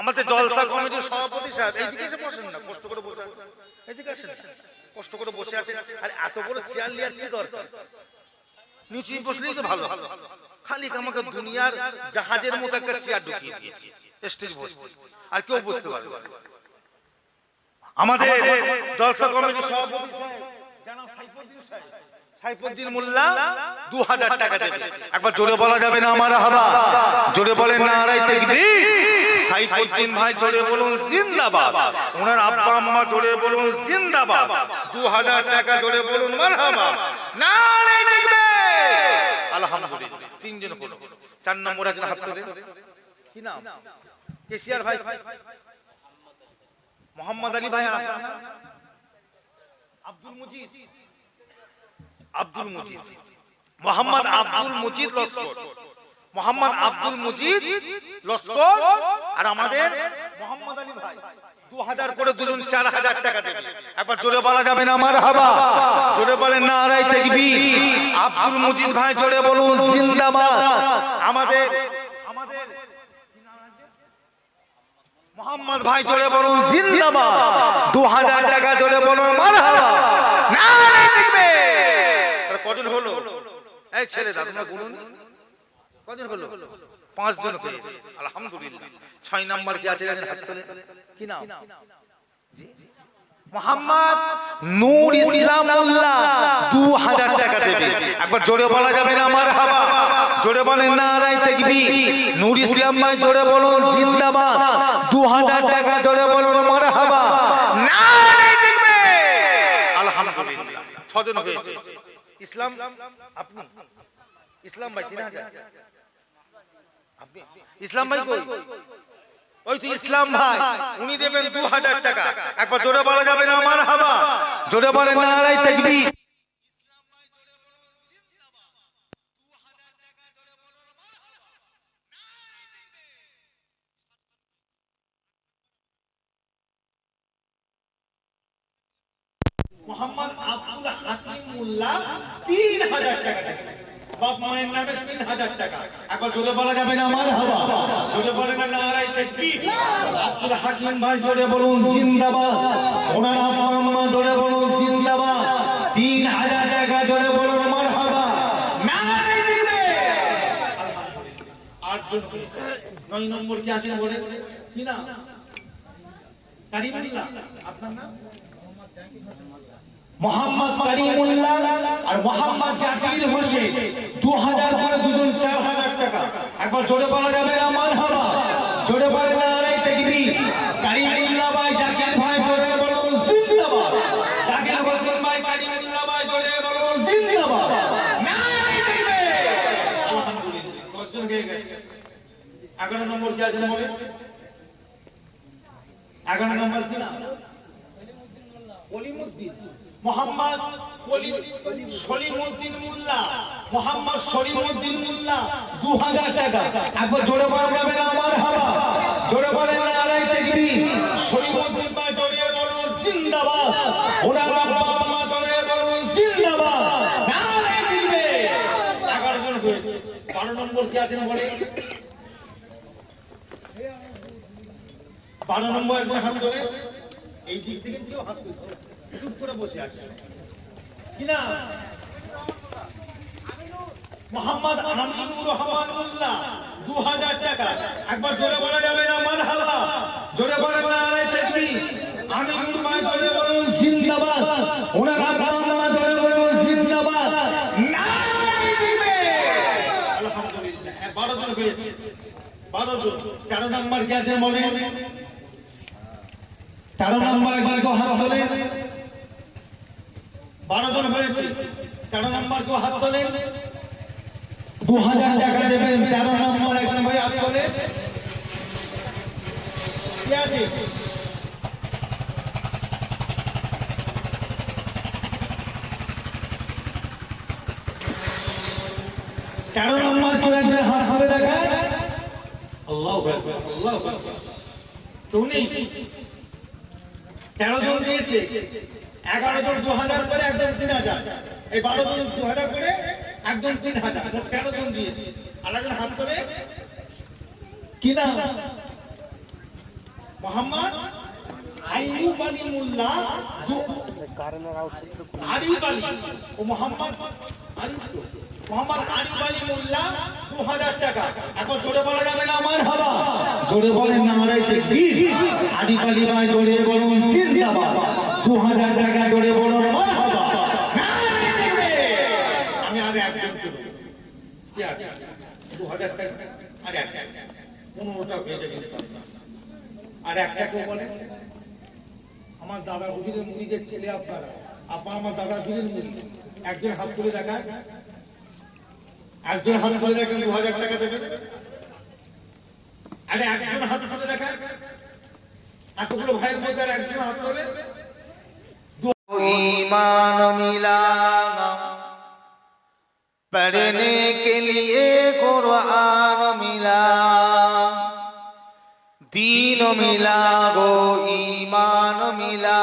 আমাদের জলসা কমিটির সভাপতি সাহেব, এইদিকে এসে বসেন না, কষ্ট করে বসে আছেন, এইদিকে আসেন, কষ্ট করে বসে আছেন। আর এত বড় চেয়ার লিয়ার কি দরকার? নিচে বসলেই তো ভালো। খালি আমাকে দুনিয়ার জাহাজের মতো একটা চেয়ার ঢুকিয়ে দিয়েছে স্টেজ বসতে, আর কেউ বসতে পারবে না। আমাদের জলসা কমিটির সভাপতি সাহেব জানাব সাইফুদ্দিন সাহেব, সাইফুদ্দিন মোল্লা 2000 টাকা দেবে। একবার জোরে বলা যাবে না মারহাবা? জোরে বলেন নারে তাকবীর। সাইফুদ্দিন ভাই জোরে বলুন জিন্দাবাদ। ওনার আব্বা আম্মা জোরে বলুন জিন্দাবাদ। 2000 টাকা জোরে বলুন মারহাবা, নারে তাকবীর। আলহামদুলিল্লাহ, তিনজন হলো। 4 নম্বর একজন হাত তোলেন, কি নাম? কেশিয়ার ভাই মোহাম্মদ আলী ভাই। আর আপনার নাম? আব্দুল মুজিদ, আব্দুল মুজিদ, মোহাম্মদ আব্দুল মুজিদ লস্কর, মোহাম্মদ আব্দুল মুজিদ লস্কর। আর আমাদের মোহাম্মদ আলী ভাই 2000 করে দুজন 4000 টাকা দেবে। একবার জোরে বলা যাবে না মারহাবা? জোরে বলেন নারে তাকবীর। আব্দুল মুজিদ ভাই জোরে বলুন জিন্দাবাদ। আমাদের মোহাম্মদ ভাই জোরে বলুন জিন্দাবাদ। 2000 টাকা জোরে বলুন মারহাবা, নারে তাকবীর। কজন হলো? এই ছেলেরা তোমরা বলুন কজন হলো? 5 জন হয়েছে, আলহামদুলিল্লাহ। 6 নাম্বার কি আছে জানেন? হাত তোলেন, কি নাম? জি মোহাম্মদ নূর ইসলাম মোল্লা 2000 টাকা দেবে। একবার জোরে বলা যাবে না মারহাবা? জোরে বলেন নারায়ে তাকবীর। নূর ইসলাম ভাই জোরে বলুন জিন্দাবাদ। 2000 টাকা জোরে বলুন মারহাবা। নারায়ে তাকবীর। আলহামদুলিল্লাহ 6 জন হয়েছে। ইসলাম আপনি ইসলাম ভাই 3000। আপনি ইসলাম ভাই কই? ওই তো ইসলাম ভাই, উনি দেবেন 2000 টাকা। একবার জোরে বলা যাবে না মারহাবা? জোরে বলেন নারায়ে তাকবীর। মোহাম্মদ আব্দুল হাকিম মোল্লা 3000 টাকা দেবেন। বাপ মায়ের নামে 3000 টাকা। একবার জোরে বলা যাবে না মারহাবা? জোরে বলেন না নারায়ে তাকবীর। আব্দুল হাকিম ভাই জোরে বলুন জিন্দাবাদ। ওনার আব্বা আম্মা জোরে বলুন জিন্দাবাদ। 3000 টাকা জোরে বলুন মারহাবা। নারায়ে তাকবীর। আলহামদুলিল্লাহ 8 জন। 9 নম্বর কি আছে বলে? কি না? কারিমুল্লাহ। আপনার নাম? মোহাম্মদ কারিমুল্লাহ আর মোহাম্মদ জাকির হোসেন 2000 করে দুজন 4000 টাকা। একবার জোরে বলা যাবে না মারহাবা? জোরে বলেন নারায়ে তাকবীর। কারিমুল্লাহ ভাই জাকির ভাই জোরে বলুন জিন্দাবাদ। জাকির হোসেন ভাই কারিমুল্লাহ ভাই জোরে বলুন জিন্দাবাদ। নারায়ে তাকবীর। আলহামদুলিল্লাহ 10 জন হয়ে গেছে। 11 নম্বর কি আছে বলেন? 11 নম্বর কি নাম? সলিমউদ্দিন মোহাম্মদ সলিমউদ্দিন মোল্লা। মোহাম্মদ সলিমউদ্দিন মোল্লা 2000 টাকা। একবার জোরে বলা যাবে না মারহাবা? জোরে বলেন নারায়ে তাকবীর। সলিমউদ্দিন ভাই জোরে বলুন জিন্দাবাদ। ওনার আব্বা আম্মা জোরে বলুন জিন্দাবাদ। নারায়ে তাকবীর। 11 জন হয়েছে। 12 নম্বর কি আছে বলে? 12 নম্বর একজন হাত ধরে। এই দিক থেকে কেউ হাত তুলছে, চুপ করে বসে আছে কি না? মোহাম্মদ আমিনুর রহমান মোল্লা 2000 টাকা। একবার জোরে বলা যাবে না মারহাবা? জোরে বলেন নারায়ে তাকবীর। আমিনুর ভাই জোরে বলুন জিন্দাবাদ। ওনার আব্বা আম্মা জোরে বলুন জিন্দাবাদ। নারায়ে তাকবীর। আলহামদুলিল্লাহ 12 জন হয়েছে। 12 জন। 13 নম্বর কি আছে বলেন? 13 নম্বর একবার তো হাত তোলে। 12 জন হয়েছে। 13 নম্বর তো হাত তোলে। 2000 টাকা দেবেন। 13 নম্বর একজন ভাই হাত তোলে। কি আছে? 13 নম্বর কেউ একজন হাত ধরে দেখায়। আল্লাহু আকবার আল্লাহু আকবার। তো নেই 13 জন দিয়েছে। 11 জন 2000 করে, একজন 3000। এই 12 জন 2000 করে, একজন 3000। মোট 13 জন দিয়েছে। আরেকজন হাত করে কি নাম? মোহাম্মদ আইয়ুব আলী মোল্লা আরিফ আলী ও মোহাম্মদ আরিফ মোহাম্মদ আরিফ আলী মোল্লা 2000 টাকা। এখন জোরে বলা যাবে না মারহাবা? জোরে বলেন নারায়ে তাকবীর। আরিফ আলী ভাই জোরে বলুন জিন্দাবাদ। 2000 টাকা জোরে বলুন মারহাবা। নারায়ে তাকবীর। আমি আর একজন দেব। কি আছে? 2000 টাকা আর একটা 15টা হয়ে যাবে ইনশাআল্লাহ। আর একটা কেউ বলে? আমার দাদা হুজুরের মুরিদের ছেলে আপনারা। আপনারা আমার দাদা হুজুরের মুরিদ। একজন হাত তুলে দেখায়। একজন হাত তুলে দেখেন 2000 টাকা দেবেন। আরে একজন হাত তুলে দেখায়। এতগুলো ভাইয়ের মধ্যে আর একজন হাত তুলে। ईमान मिला पढ़ने के लिए कुरान मिला, दीन मिला गो ईमान मिला,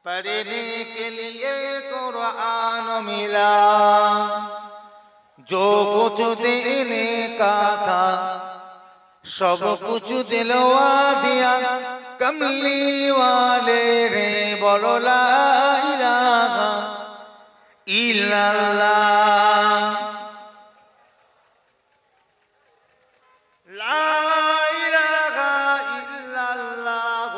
पढ़ने के लिए कुरान मिला, जो कुछ देने का था सब कुछ दिलवा दिया, कमली वाले रे बोलो ला इलाहा इल्लल्लाह, ला इलाहा इल्लल्लाह,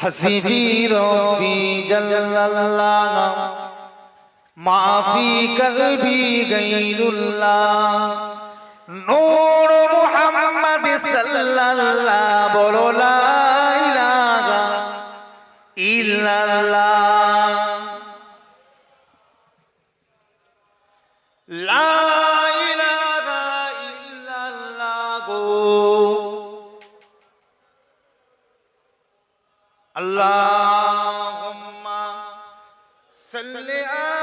হাসিবি রব্বি জাল্লাল্লাহ মাফি কলবি গায়রুল্লাহ নূর মুহাম্মদ সাল্লাল্লাহ বলো লা ইলাহা ইল্লাল্লাহ লা ইলাহা ইল্লাল্লাহ গো আল্লাহুম্মা সাল্লি আলা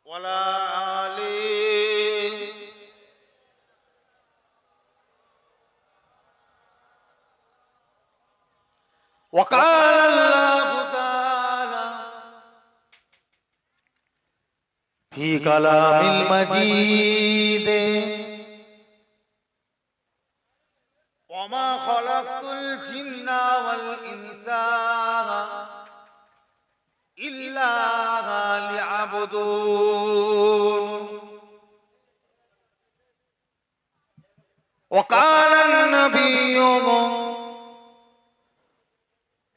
ওয়ালা আলি وقال الله تعالى في كلام المجيد وما خلقت الجن والإنس إلا ليعبدون وقال النبي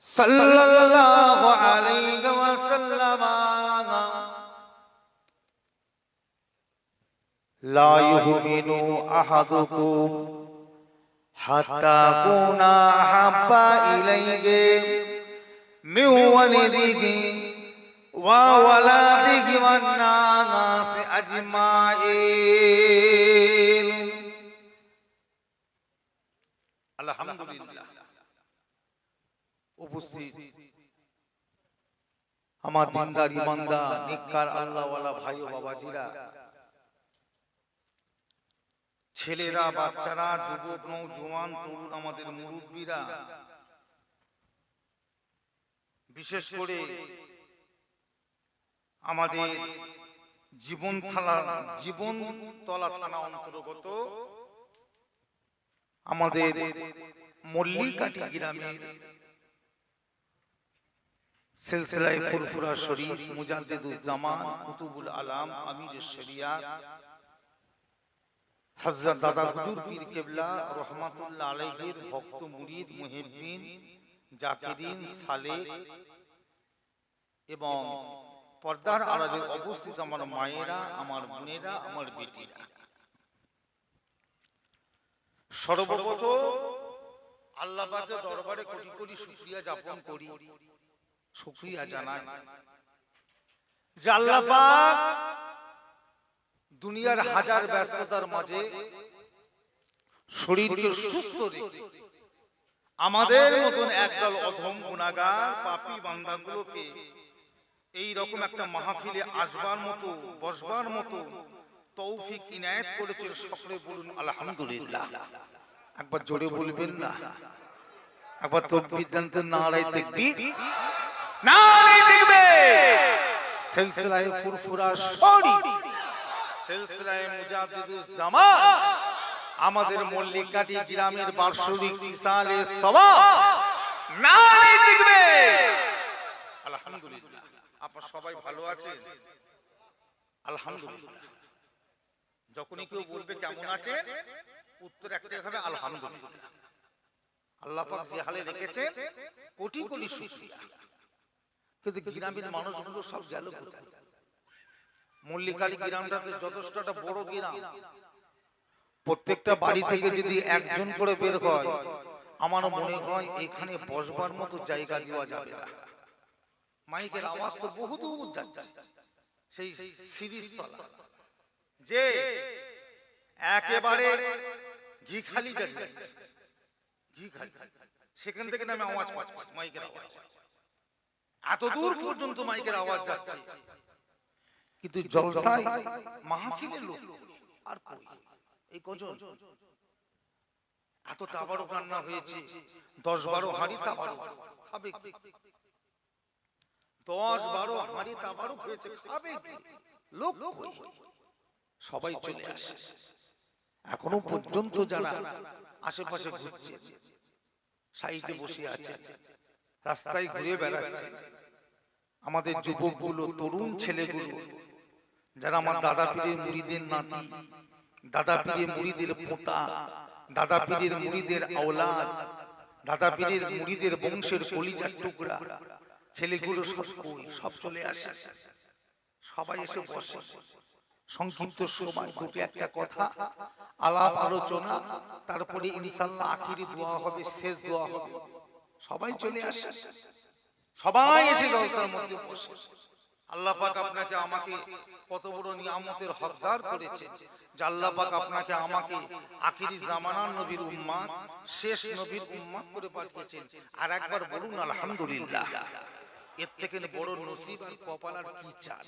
صلى الله عليه وسلم لا يؤمن أحدكم حتى أكون أحب إليه من ولده وولده والناس أجمعين الحمد لله উপস্থিত আমার দিনদার ইমানদার নেককার আল্লাহওয়ালা ভাই ও বাবাজিরা, ছেলেরা, বাচ্চারা, যুবক, নওজোয়ান, তরুণ, আমাদের মুরব্বীরা, বিশেষ করে আমাদের জীবনতলা থানা অন্তর্গত আমাদের মল্লিকাটি গ্রামের সিলসিলায়ে ফুরফুরা শরীফ মুজাদ্দিদুজ্জামান কুতুবুল আলাম আমিরুশ শরিয়াত হযরত দাদা হুজুর পীর কেবলা রাহমাতুল্লাহ আলাইহির ভক্ত মুরিদ মুহিব্বিন জাকিরিন সালেক এবং পর্দার আড়ালে অবস্থিত আমার মায়েরা, আমার বোনেরা, আমার বেটিরা, সর্বপ্রথম আল্লাহ পাকের দরবারে কোটি কোটি শুকরিয়া জ্ঞাপন করি, শুকরিয়া জানাই যে আল্লাহ পাক দুনিয়ার হাজার ব্যস্ততার মাঝে শরীরকে সুস্থ রেখে আমাদের মতন একদল অধম গুনাহগার পাপী বান্দাগুলোকে এই রকম একটা মাহফিলে আসবার মতো, বসবার মতো তৌফিক ইনায়েত করেছেন। সকলে বলুন আলহামদুলিল্লাহ। একবার জোরে বলবেন না? একবার তাকবীর দেন তো, নারায়ে তাকবীর, নারায়ে তাকবীর। সিলসিলায়ে ফুরফুরা শরীফ, সিলসিলায়ে মুজাদ্দিদুজ্জামান আমাদের মল্লিকাটি গ্রামের বার্ষিক ইসালে সওয়াব, নারায়ে তাকবীর। আলহামদুলিল্লাহ। আপনারা সবাই ভালো আছেন? আলহামদুলিল্লাহ। যখনই কেউ বলবে কেমন আছেন, উত্তর একটাই হবে আলহামদুলিল্লাহ। আল্লাহ পাক যে হালে রেখেছেন কোটি কোটি শুকরিয়া। কিন্তু গ্রামের মানুষগুলো সব গেল কোথায়? মল্লিকাটি গ্রামটাতে যথেষ্টটা বড় গ্রাম, প্রত্যেকটা বাড়ি থেকে যদি একজন করে বের হয়, আমার মনে হয় এখানে বসবার মতো জায়গা দেওয়া যাবে না। মাইকের আওয়াজ তো বহুদূর যাচ্ছে, সেই সিরিজতলা যে একেবারে ঘিখালি যাচ্ছে, ঘিখালি, সেখান থেকে নামে আওয়াজ পাচ্ছে, মাইকের আওয়াজ এত দূর পর্যন্ত মাইকের আওয়াজ যাচ্ছে। কিন্তু জলসায় মাহফিলের লোক আর কই? এই কজন এত তাবারুক রান্না হয়েছে, 10-12 হাঁড়ি তাবারুক খাবে কি? 10-12 হাঁড়ি তাবারুক হয়েছে, খাবে কি? লোক কই? সবাই চলে আসে। এখনো পর্যন্ত যারা আশেপাশে ঘুরছে, সাইডে বসে আছে, রাস্তায় ঘুরে বেড়াচ্ছে, আমাদের যুবকগুলো, তরুণ ছেলেগুলো যারা আমার দাদা পীরের মুরিদের নাতি, দাদা পীরের মুরিদের পোতা, দাদা পীরের মুরিদের আওলাদ, দাদা পীরের মুরিদের বংশের কলিজার টুকরা ছেলেগুলো সব কই, সব চলে আসে, সবাই এসে বসে। সংক্ষিপ্ত সময় দুটো একটা কথা আলাপ আলোচনা, তারপরে ইনশাআল্লাহ আখিরি দোয়া হবে, শেষ দোয়া হবে। সবাই চলে আসে, সবাই এসে জলসার মধ্যে বসে। আল্লাহ পাক আপনাকে আমাকে কত বড় নিয়ামতের হকদার করেছে যে আল্লাহ পাক আপনাকে আমাকে আখিরি জামানার নবীর উম্মত, শেষ নবীর উম্মত করে পাঠিয়েছেন। আর একবার বলুন আলহামদুলিল্লাহ। এর থেকে বড় নসিব আর কপাল আর কি চান?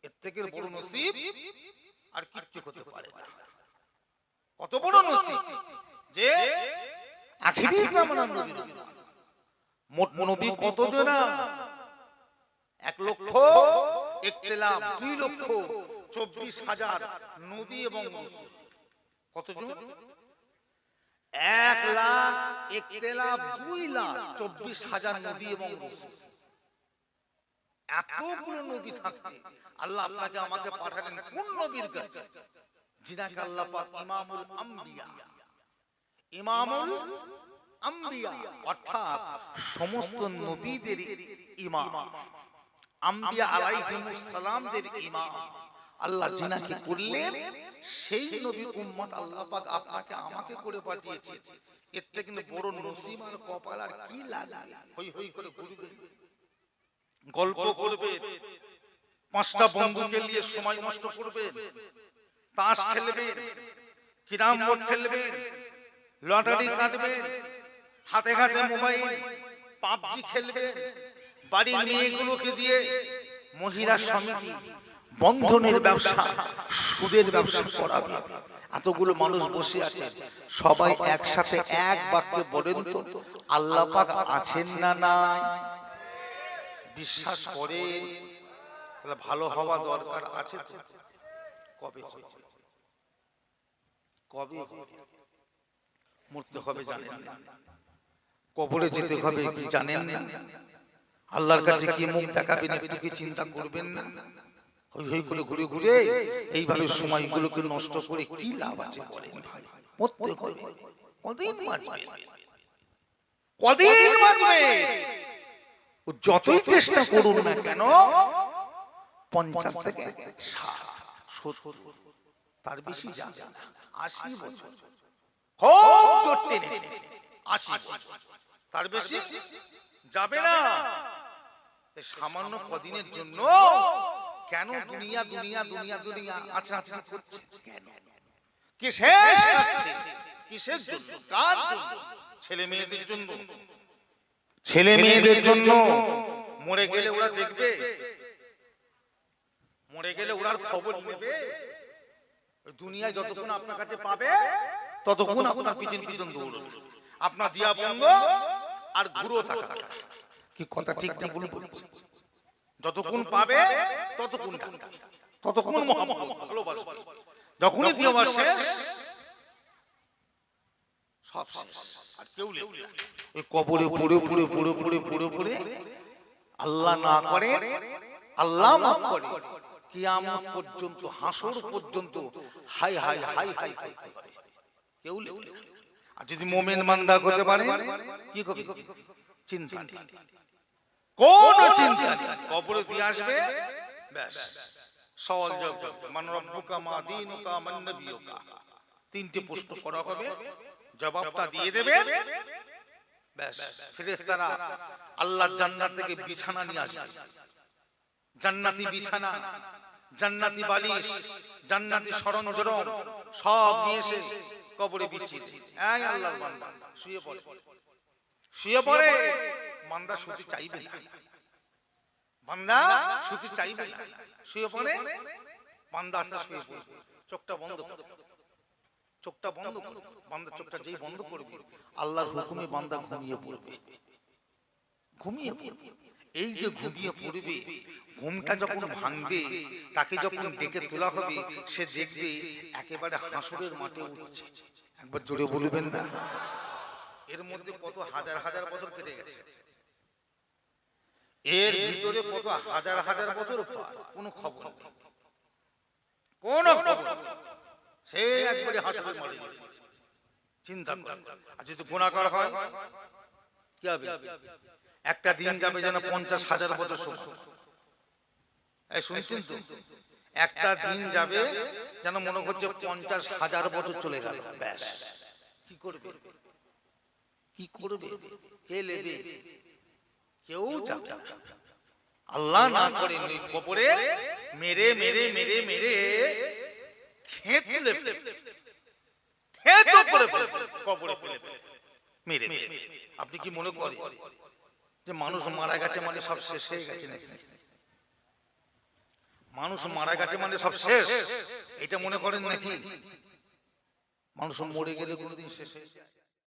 এর থেকে বড় নসিব আর কিচ্ছু হতে পারে না। কত বড় নসিব যে আখিরি জামানার নবীর উম্মত। মোট নবী কত জন? 1 লক্ষ ইখতিলাফ 2 লক্ষ 24,000 নবী এবং রাসূল। কতজন? 1 লাখ ইখতিলাফ 2 লাখ 24,000 নবী এবং রাসূল। এতগুলো নবী থাকতে আল্লাহ আপনাকে আমাকে পাঠালেন কোন নবীর কাছে? যিনাকে আল্লাহ পাক ইমামুল আম্বিয়া, ইমামুল আম্বিয়া অর্থাৎ সমস্ত নবীদের ইমাম, আম্বিয়া আলাইহিমুস সালামদের ইমাম আল্লাহ যিনাকে করলেন, সেই নবীর উম্মত আল্লাহ পাক আপনাকে আমাকে করে পাঠিয়েছে। এর থেকে কিন্তু বড় নসিব আর কপাল আর কি লাগে? হই হই করে ঘুরবেন, গল্প করবেন, 5টা বন্ধুকে নিয়ে সময় নষ্ট করবেন, তাস খেলবেন, ক্যারাম বোর্ড খেলবেন, লটারি কাটবেন, হাতে হাতে মোবাইল, পাবজি খেলবেন, বাড়ির মেয়েগুলোকে দিয়ে মহিলা সমিতি, বন্ধনের ব্যবসা, সুদের ব্যবসা করাবে। এতগুলো মানুষ বসে আছে, সবাই একসাথে এক বাক্যে বলেন তো আল্লাহ পাক আছেন না নাই? বিশ্বাস করেন? তাহলে ভালো হওয়া দরকার আছে তো। কবে হবে? কবে হবে? মরতে হবে জানেন না, কবরে যেতে হবে কি জানেন না, আল্লাহর কাছে কি মুখ দেখাবেন একটু কি চিন্তা করবেন না? হই হই করে ঘুরে ঘুরে এইভাবে সময়গুলোকে নষ্ট করে কি লাভ আছে বলেন ভাই? মরতে হবে। কদিন বাঁচবে? কদিন বাঁচবে? যতই চেষ্টা করুন না কেন 50 থেকে 60, 70, তার বেশি যাবে না। 80 বছর খুব জোর টেনে 80 বছর, তার বেশি যাবে না। সামান্য কদিনের জন্য কেন দুনিয়া দুনিয়া দুনিয়া দুনিয়া আচ্ছা আচ্ছা করছে কেন? কিসের জন্য? কার জন্য? ছেলে মেয়েদের জন্য। ছেলে মেয়েদের জন্য। মরে গেলে ওরা দেখবে, মরে গেলে ওরা খবর নেবে। দুনিয়ায় যতক্ষণ আপনার কাছে পাবে ততক্ষণ আপনার পিছন পিছন দৌড়বে, আপনার দিয়া বন্ধ আর ঘুরো তাকাবে। কি কথা ঠিক না ভুল বলছি? যতক্ষণ পাবে ততক্ষণ ততক্ষণ মহব্বত ভালোবাসবে, যখনই দেওয়া শেষ সব শেষ, আর কেউ নেই। ওই কবরে পড়ে পড়ে পড়ে পড়ে পড়ে পড়ে আল্লাহ না করে, আল্লাহ মাফ করে, কিয়ামত পর্যন্ত, হাসর পর্যন্ত হাই হাই হাই হাই করতে পারে কেউ নেই। আর যদি মুমিন বান্দা হতে পারে কি হবে? চিন্তা নেই, কোন চিন্তা নেই। কবরে দিয়ে আসবে, ব্যাস সওয়াল জবাব, মান রব্বুকা মা দীনুকা মান নবিয়ুকা, 3টে প্রশ্ন করা হবে, জবাবটা দিয়ে দেবে, ব্যাস ফেরেশতারা আল্লাহর জান্নাত থেকে বিছানা নিয়ে আসবে, জান্নাতি বিছানা, জান্নাতি বালিশ, জান্নাতি সরঞ্জাম সব নিয়ে এসে কবরে বিছিয়ে দেবে। এই আল্লাহর বান্দা শুয়ে পড়ে, শুয়ে পড়ে। বান্দা শুতে চাইবে না, বান্দা শুতে চাইবে না, শুয়ে পড়ে। বান্দা আস্তে শুয়ে পড়ে, চোখটা বন্ধ করে, চোখটা বন্ধ করে। বান্দা চোখটা যেই বন্ধ করবে আল্লাহর হুকুমে বান্দা ঘুমিয়ে পড়বে, ঘুমিয়ে পড়বে। এই যে ঘুমিয়ে পড়বে, ঘুমটা যখন ভাঙবে, তাকে যখন ডেকে তোলা হবে, সে দেখবে একেবারে হাসরের মাঠে উঠছে। একবার জোরে বলবেন না? এর মধ্যে কত হাজার হাজার বছর কেটে গেছে। এর ভিতরে কত হাজার হাজার বছর পার, কোনো খবর নেই, কোন খবর নেই। সে একবারে হাসপাতালে মারা গেছে। চিন্তা কর, আর যদি গুনাহগার হয় কি হবে? একটা দিন যাবে যেন 50,000 বছর সময়। এই শুনছেন তো? একটা দিন যাবে যেন মনে হচ্ছে 50,000 বছর চলে গেল। ব্যাস, কি করবে? কি করবে? কে নেবে? কেউ যাবে না। আল্লাহ না করে ওই কবরে মেরে মেরে মেরে মেরে খেতলে খেতো করে কবরে ফেলে মেরে মেরে। আপনি কি মনে করেন যে মানুষ মারা গেছে মানে সব শেষ হয়ে গেছে নাকি? মানুষ মারা গেছে মানে সব শেষ এটা মনে করেন নাকি? মানুষ মরে গেলে কোনোদিন শেষ হয়ে যায়?